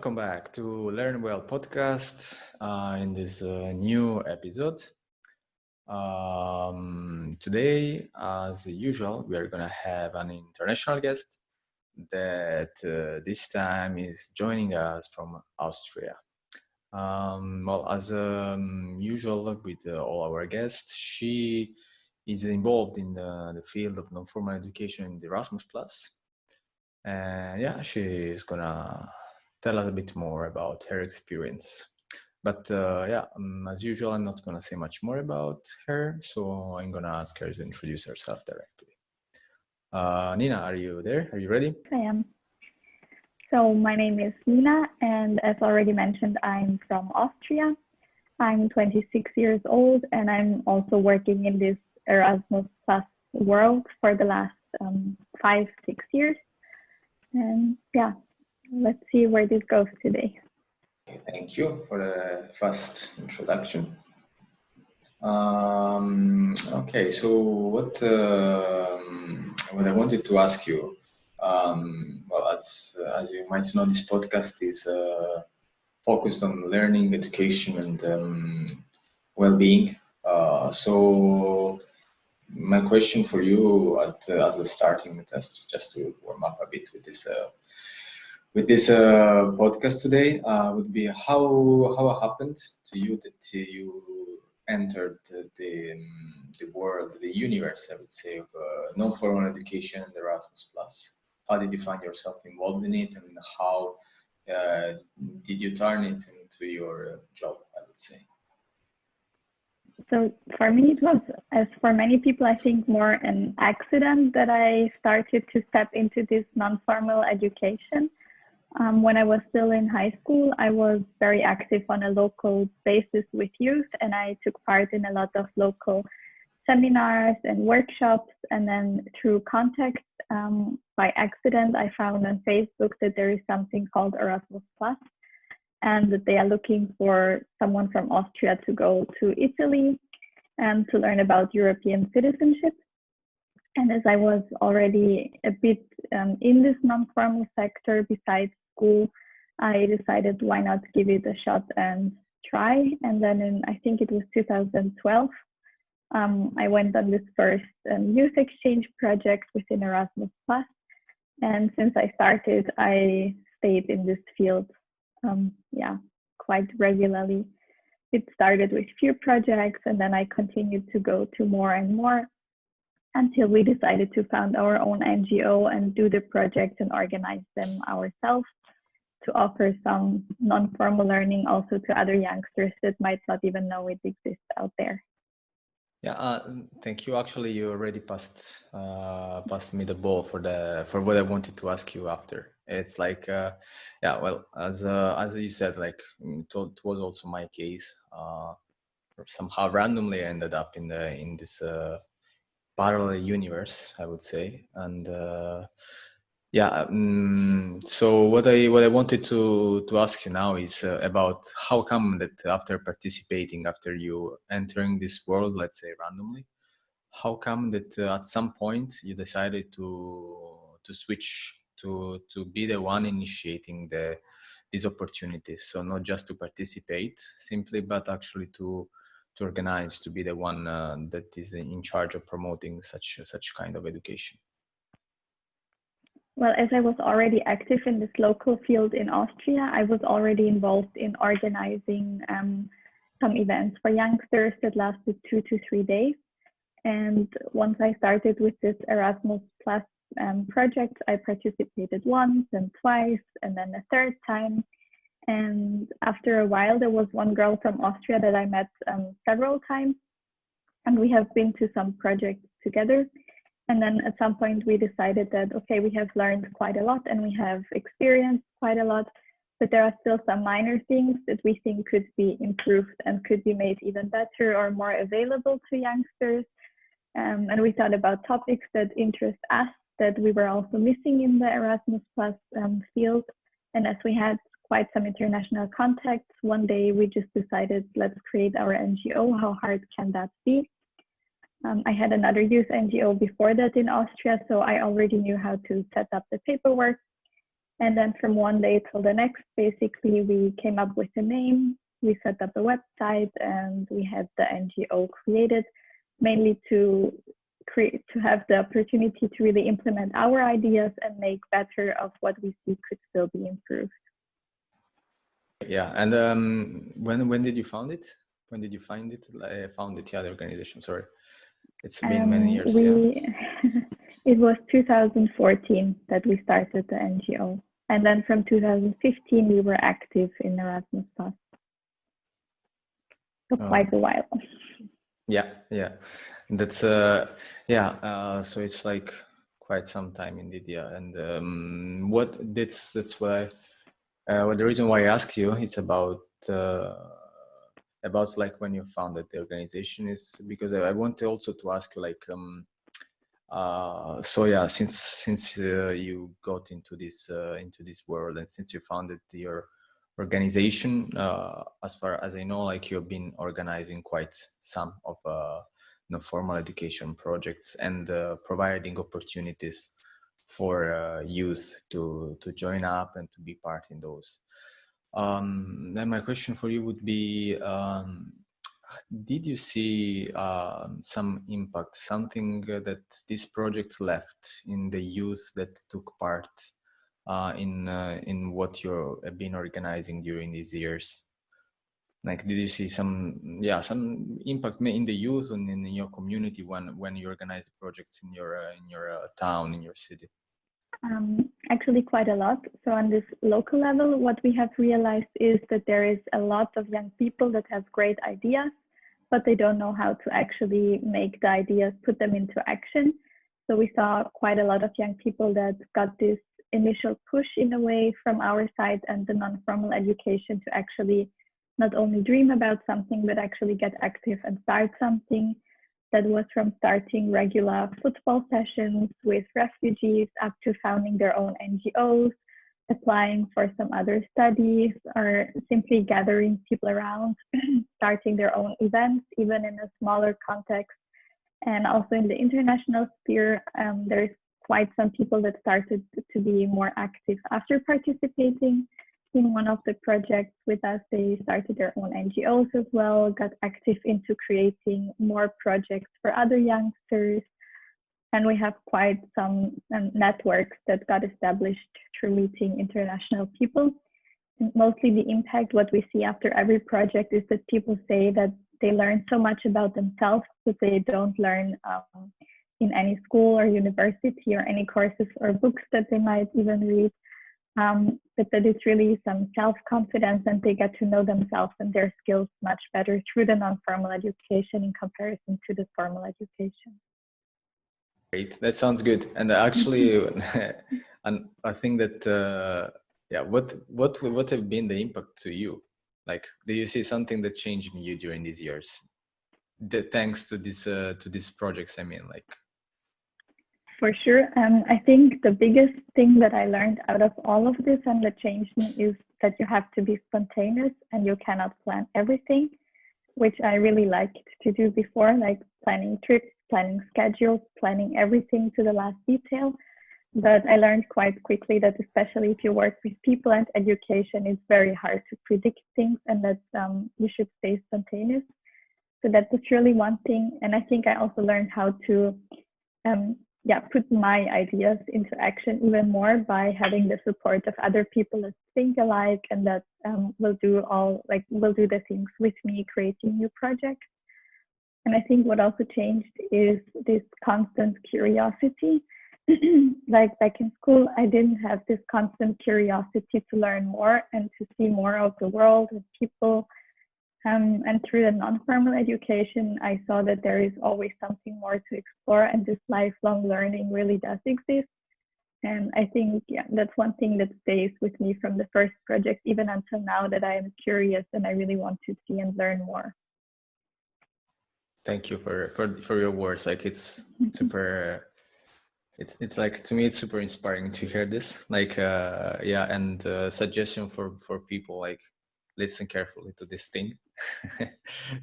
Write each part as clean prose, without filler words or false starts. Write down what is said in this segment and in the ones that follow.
welcome back to Learn Well podcast in this new episode. Today, as usual, we are going to have an international guest that this time is joining us from Austria. As usual with all our guests, she is involved in the field of non-formal education in the Erasmus Plus. And she is gonna tell us a bit more about her experience. But as usual, I'm not gonna say much more about her, so I'm gonna ask her to introduce herself directly. Nina, are you there? Are you ready? I am. So my name is Nina, and as already mentioned, I'm from Austria. I'm 26 years old, and I'm also working in this Erasmus Plus world for the last 5-6 years. And let's see where this goes today. Thank you for the first introduction. Okay, so what I wanted to ask you, as you might know, this podcast is focused on learning, education, and well-being. So my question for you as a starting test, just to warm up a bit with this podcast today, would be how it happened to you that you entered the world, the universe, I would say, of non-formal education and Erasmus Plus. How did you find yourself involved in it, and how did you turn it into your job, I would say? So for me, it was, as for many people, I think more an accident that I started to step into this non-formal education. When I was still in high school, I was very active on a local basis with youth, and I took part in a lot of local seminars and workshops. And then through contact, by accident, I found on Facebook that there is something called Erasmus Plus, and that they are looking for someone from Austria to go to Italy and to learn about European citizenship. And as I was already a bit in this non-formal sector besides school, I decided why not give it a shot and try. And then I think it was 2012, I went on this first youth exchange project within Erasmus Plus. And since I started, I stayed in this field quite regularly. It started with few projects, and then I continued to go to more and more until we decided to found our own NGO and do the projects and organize them ourselves to offer some non-formal learning also to other youngsters that might not even know it exists out there. Thank you. Actually, you already passed me the ball for what I wanted to ask you after. It's like, as you said, like it was also my case. Somehow randomly, I ended up in this parallel universe, I would say, and so what I wanted to ask you now is about how come that after you entering this world, let's say randomly, how come that at some point you decided to switch to be the one initiating these opportunities? So not just to participate simply, but actually to organize, to be the one that is in charge of promoting such kind of education. Well, as I was already active in this local field in Austria, I was already involved in organizing some events for youngsters that lasted 2 to 3 days. And once I started with this Erasmus Plus project, I participated once and twice, and then a third time. And after a while, there was one girl from Austria that I met several times, and we have been to some projects together. And then at some point we decided that, okay, we have learned quite a lot and we have experienced quite a lot, but there are still some minor things that we think could be improved and could be made even better or more available to youngsters. And we thought about topics that interest us, that we were also missing in the Erasmus Plus field. And as we had quite some international contacts, one day we just decided, let's create our NGO. How hard can that be? I had another youth NGO before that in Austria, so I already knew how to set up the paperwork. And then from one day till the next, basically, we came up with a name, we set up a website, and we had the NGO created mainly to have the opportunity to really implement our ideas and make better of what we see could still be improved. Yeah, and when did you found it? When did you find it? Found it, yeah, the organization. Sorry, it's been many years. It was 2014 that we started the NGO, and then from 2015 we were active in Erasmus Plus for quite a while. Yeah, that's so it's like quite some time indeed, yeah. And that's why well, the reason why I asked you it's about like when you founded the organization is because I want also to ask you like so yeah, since you got into this world and since you founded your organization, as far as I know, like you've been organizing quite some of formal education projects and providing opportunities for youth to join up and to be part in those. Then my question for you would be, did you see some impact, something that this project left in the youth that took part in what you have been organizing during these years? Like, did you see some impact in the youth and in your community when you organize projects in your town, in your city? Actually quite a lot. So on this local level, what we have realized is that there is a lot of young people that have great ideas, but they don't know how to actually make the ideas, put them into action. So we saw quite a lot of young people that got this initial push in a way from our side and the non-formal education to actually not only dream about something, but actually get active and start something. That was from starting regular football sessions with refugees up to founding their own NGOs, applying for some other studies, or simply gathering people around, starting their own events, even in a smaller context. And also in the international sphere, there's quite some people that started to be more active after participating in one of the projects with us. They started their own NGOs as well, got active into creating more projects for other youngsters. And we have quite some networks that got established through meeting international people. And mostly the impact, what we see after every project is that people say that they learn so much about themselves that they don't learn in any school or university or any courses or books that they might even read. But that it's really some self-confidence and they get to know themselves and their skills much better through the non-formal education in comparison to the formal education. Great, that sounds good. And actually, and I think that what have been the impact to you? Like, do you see something that changed in you during these years? Thanks to these projects, I mean, like. For sure. I think the biggest thing that I learned out of all of this and that changed me is that you have to be spontaneous and you cannot plan everything, which I really liked to do before, like planning trips, planning schedules, planning everything to the last detail. But I learned quite quickly that especially if you work with people and education, it's very hard to predict things and that you should stay spontaneous. So that was really one thing. And I think I also learned how to put my ideas into action even more by having the support of other people that think alike and that will do the things with me, creating new projects. And I think what also changed is this constant curiosity. Like back in school, I didn't have this constant curiosity to learn more and to see more of the world and people. And through the non-formal education, I saw that there is always something more to explore and this lifelong learning really does exist. And I think that's one thing that stays with me from the first project, even until now, that I am curious and I really want to see and learn more. Thank you for your words. Like it's super. It's like, to me, it's super inspiring to hear this. Like and suggestion for people, like, listen carefully to this thing,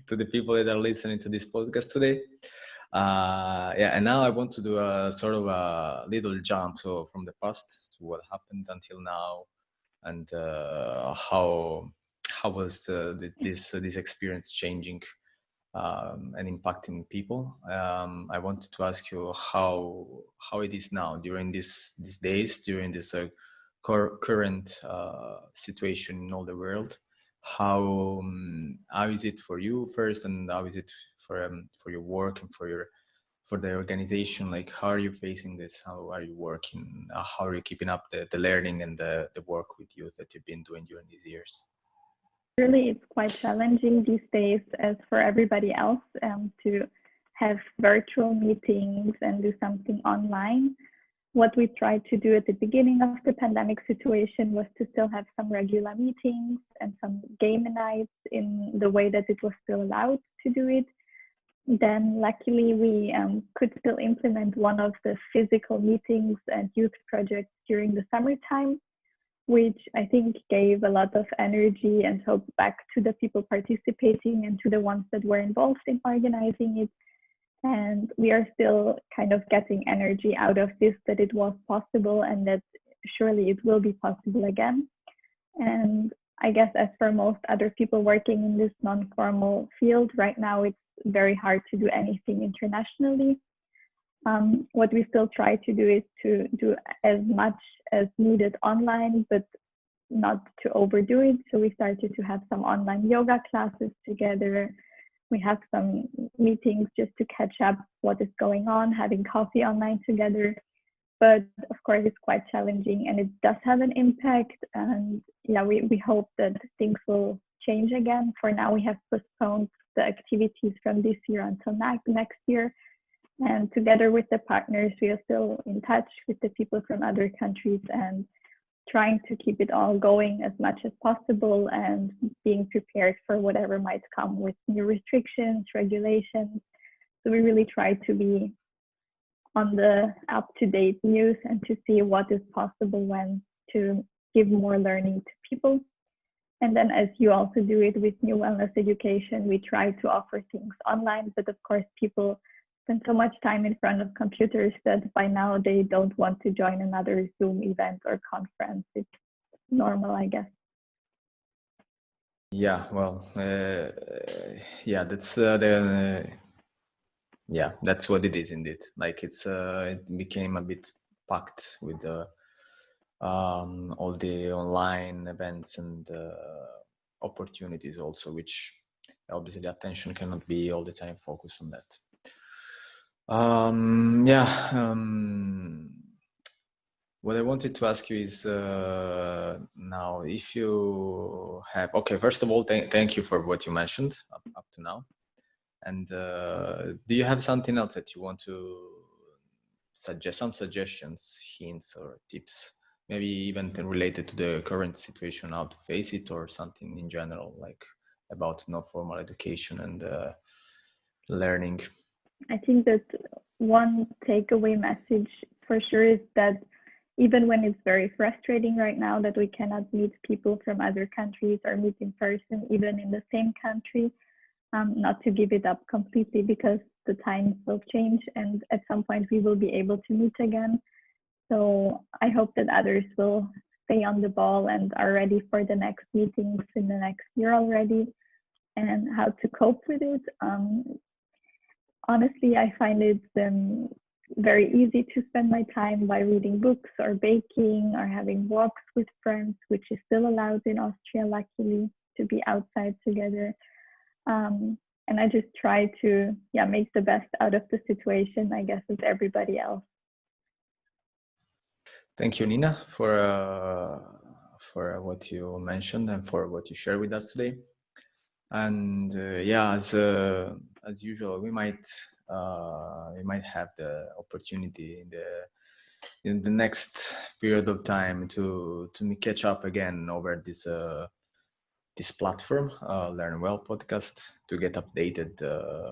to the people that are listening to this podcast today. Yeah, and now I want to do a sort of a little jump, so from the past to what happened until now, and how was this experience changing and impacting people. I wanted to ask you how it is now during these days, during this current situation in all the world. How is it for you first, and how is it for your work and for the organization? Like, how are you facing this? How are you working? How are you keeping up the learning and the work with youth that you've been doing during these years? Really, it's quite challenging these days, as for everybody else, to have virtual meetings and do something online. What we tried to do at the beginning of the pandemic situation was to still have some regular meetings and some game nights in the way that it was still allowed to do it. Then luckily we could still implement one of the physical meetings and youth projects during the summertime, which I think gave a lot of energy and hope back to the people participating and to the ones that were involved in organizing it. And we are still kind of getting energy out of this, that it was possible and that surely it will be possible again. And I guess as for most other people working in this non-formal field, right now it's very hard to do anything internationally. What we still try to do is to do as much as needed online, but not to overdo it. So we started to have some online yoga classes together. We have some meetings just to catch up what is going on, having coffee online together. But of course, it's quite challenging and it does have an impact. And yeah, we hope that things will change again. For now, we have postponed the activities from this year until next year. And together with the partners, we are still in touch with the people from other countries and trying to keep it all going as much as possible and being prepared for whatever might come with new restrictions, regulations. So we really try to be on the up-to-date news and to see what is possible when to give more learning to people. And then as you also do it with New Wellness Education, we try to offer things online, but of course people spend so much time in front of computers that by now they don't want to join another Zoom event or conference. It's normal, I guess. Yeah, well, yeah, that's what it is indeed. Like it became a bit packed with all the online events and opportunities also, which obviously the attention cannot be all the time focused on that. What I wanted to ask you is now, if you have, okay, first of all, thank you for what you mentioned up to now. And do you have something else that you want to suggest, some suggestions, hints or tips, maybe even related to the current situation, how to face it, or something in general, like about non-formal education and learning? I think that one takeaway message for sure is that even when it's very frustrating right now that we cannot meet people from other countries or meet in person, even in the same country, not to give it up completely, because the times will change and at some point we will be able to meet again. So I hope that others will stay on the ball and are ready for the next meetings in the next year already, and how to cope with it. Honestly, I find it very easy to spend my time by reading books or baking or having walks with friends, which is still allowed in Austria, luckily, to be outside together. And I just try to make the best out of the situation, I guess, as everybody else. Thank you, Nina, for what you mentioned and for what you shared with us today. And as usual, we might have the opportunity in the next period of time to catch up again over this platform, Learn Well podcast, to get updated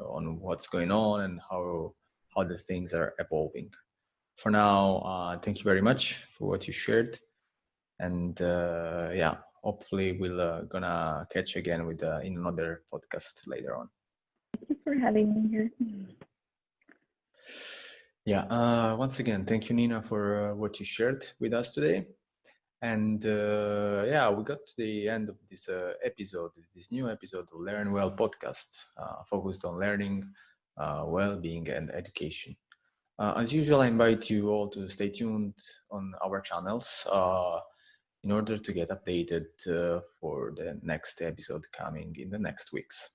on what's going on and how the things are evolving. For now, thank you very much for what you shared, and hopefully we'll gonna catch again with in another podcast later on. Thank you for having me here. Yeah, once again, thank you, Nina, for what you shared with us today. And yeah, we got to the end of this episode, this new episode of Learn Well podcast, focused on learning, well-being, and education. As usual, I invite you all to stay tuned on our channels in order to get updated for the next episode coming in the next weeks.